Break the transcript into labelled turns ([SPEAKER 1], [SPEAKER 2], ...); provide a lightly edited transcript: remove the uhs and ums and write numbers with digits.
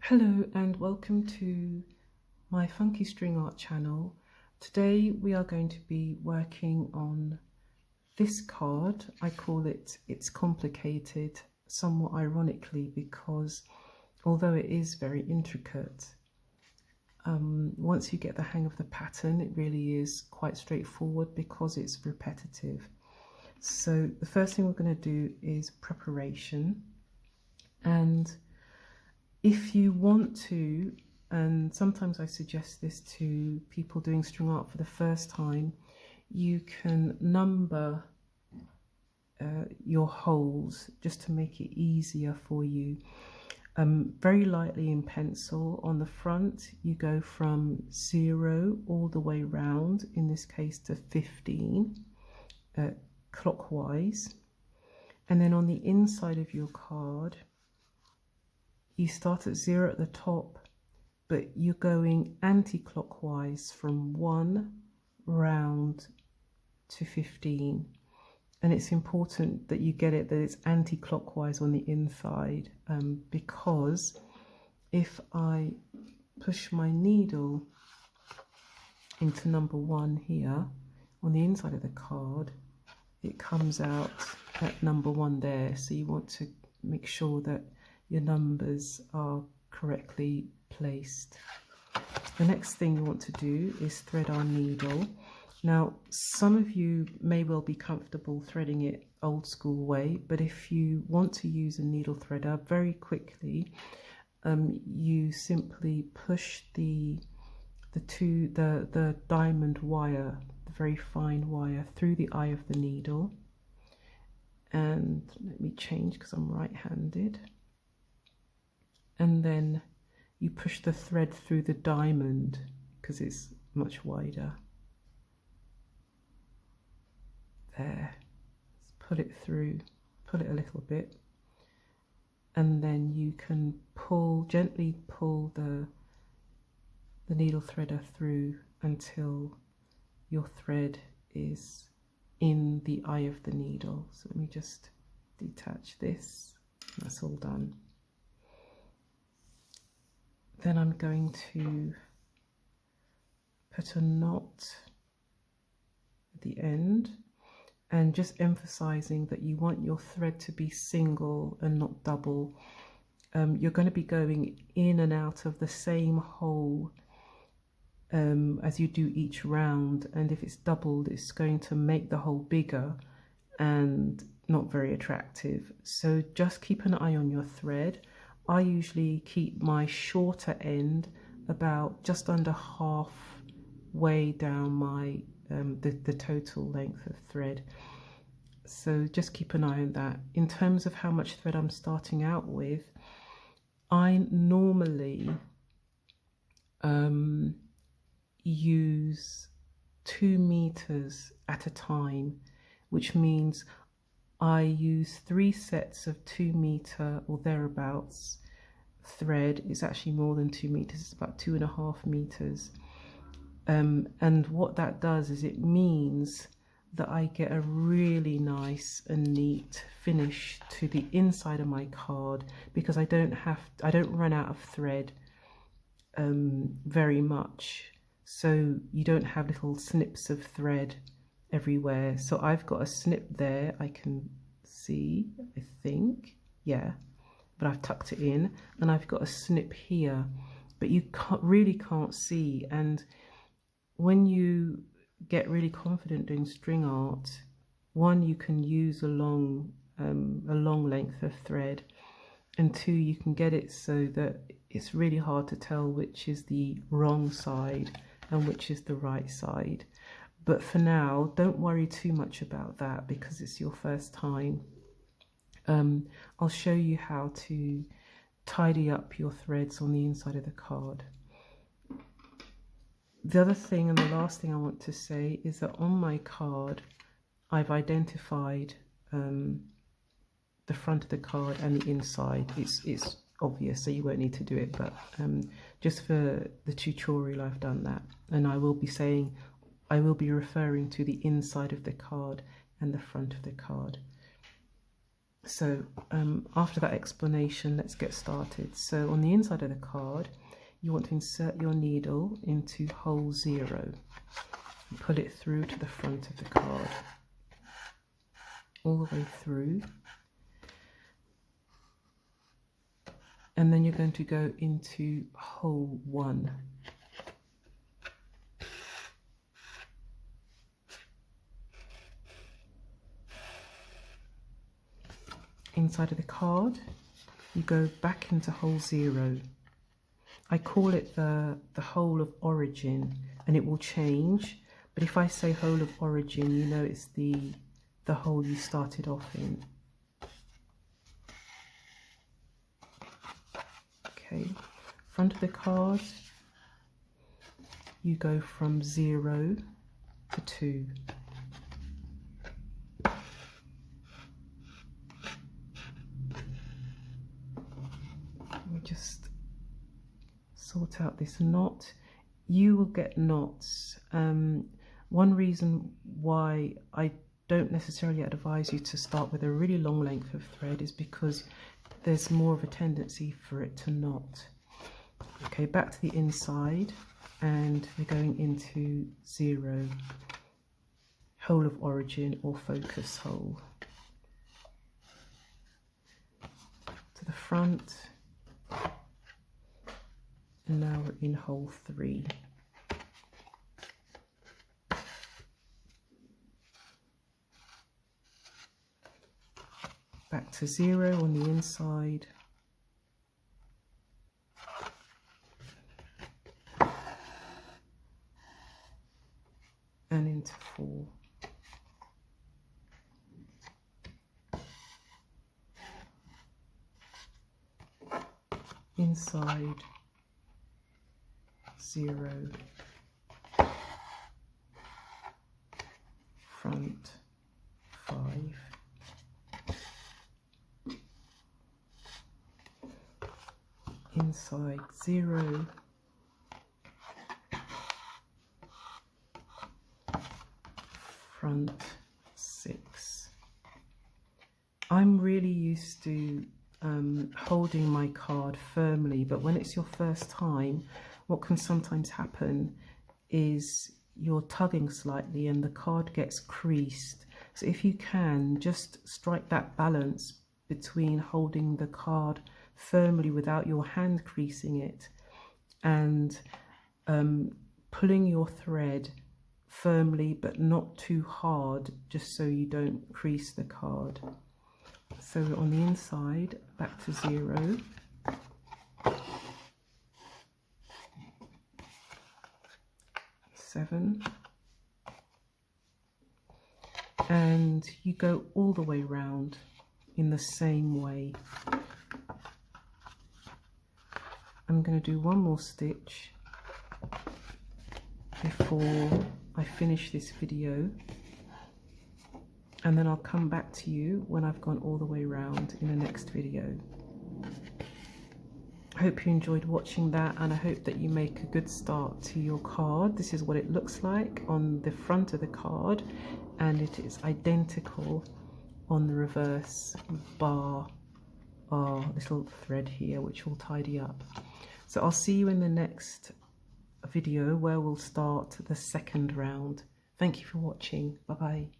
[SPEAKER 1] Hello and welcome to my Funky String Art channel. Today we are going to be working on this card. I call it It's Complicated, somewhat ironically, because although it is very intricate, once you get the hang of the pattern it really is quite straightforward because it's repetitive. So the first thing we're going to do is preparation, and if you want to, and sometimes I suggest this to people doing string art for the first time, you can number your holes just to make it easier for you. Very lightly in pencil. On the front you go from 0 all the way round, in this case to 15 clockwise, and then on the inside of your card you start at 0 at the top, but you're going anti-clockwise from 1 round to 15. And it's important that you get it that it's anti-clockwise on the inside, because if I push my needle into number 1 here on the inside of the card, it comes out at number 1 there. So you want to make sure that your numbers are correctly placed. The next thing you want to do is thread our needle. Now, some of you may well be comfortable threading it old school way, but if you want to use a needle threader, very quickly you simply push the diamond wire, the very fine wire, through the eye of the needle. And let me change because I'm right-handed. And then you push the thread through the diamond because it's much wider. There, let's pull it through, pull it a little bit, and then you can gently pull the needle threader through until your thread is in the eye of the needle. So let me just detach this. That's all done. Then I'm going to put a knot at the end, and just emphasizing that you want your thread to be single and not double. You're going to be going in and out of the same hole as you do each round, and if it's doubled it's going to make the hole bigger and not very attractive. So just keep an eye on your thread. I usually keep my shorter end about just under halfway down my the total length of thread. So just keep an eye on that. In terms of how much thread I'm starting out with, I normally use 2 meters at a time, which means I use 3 sets of 2 meter or thereabouts thread. It's actually more than 2 meters, it's about 2.5 meters. And what that does is it means that I get a really nice and neat finish to the inside of my card, because I don't run out of thread very much. So you don't have little snips of thread everywhere. So I've got a snip there, I can see, I think, yeah, but I've tucked it in, and I've got a snip here, but you really can't see. And when you get really confident doing string art, one, you can use a long length of thread, and 2, you can get it so that it's really hard to tell which is the wrong side and which is the right side. But for now, don't worry too much about that because it's your first time. I'll show you how to tidy up your threads on the inside of the card. The other thing, and the last thing I want to say, is that on my card I've identified the front of the card and the inside. It's obvious, so you won't need to do it, but just for the tutorial I've done that, and I will be referring to the inside of the card and the front of the card. So after that explanation, let's get started. So on the inside of the card, you want to insert your needle into hole 0 and pull it through to the front of the card, all the way through. And then you're going to go into hole 1. Inside of the card, you go back into hole 0. I call it the hole of origin, and it will change, but if I say hole of origin, you know it's the hole you started off in. Okay, front of the card, you go from 0 to 2. Just sort out this knot. You will get knots. One reason why I don't necessarily advise you to start with a really long length of thread is because there's more of a tendency for it to knot. Okay, back to the inside, and we're going into 0, hole of origin or focus hole. To the front. And now we're in hole 3. Back to 0 on the inside. And into 4. Inside 0, front 5, inside 0, front 6. I'm really used to holding my card firmly, but when it's your first time, what can sometimes happen is you're tugging slightly and the card gets creased. So if you can, just strike that balance between holding the card firmly without your hand creasing it and pulling your thread firmly but not too hard, just so you don't crease the card. So on the inside, back to 0. And you go all the way round in the same way. I'm going to do one more stitch before I finish this video, and then I'll come back to you when I've gone all the way round in the next video. I hope you enjoyed watching that, and I hope that you make a good start to your card. This is what it looks like on the front of the card, and it is identical on the reverse, bar our little thread here, which will tidy up. So I'll see you in the next video where we'll start the second round. Thank you for watching. Bye bye.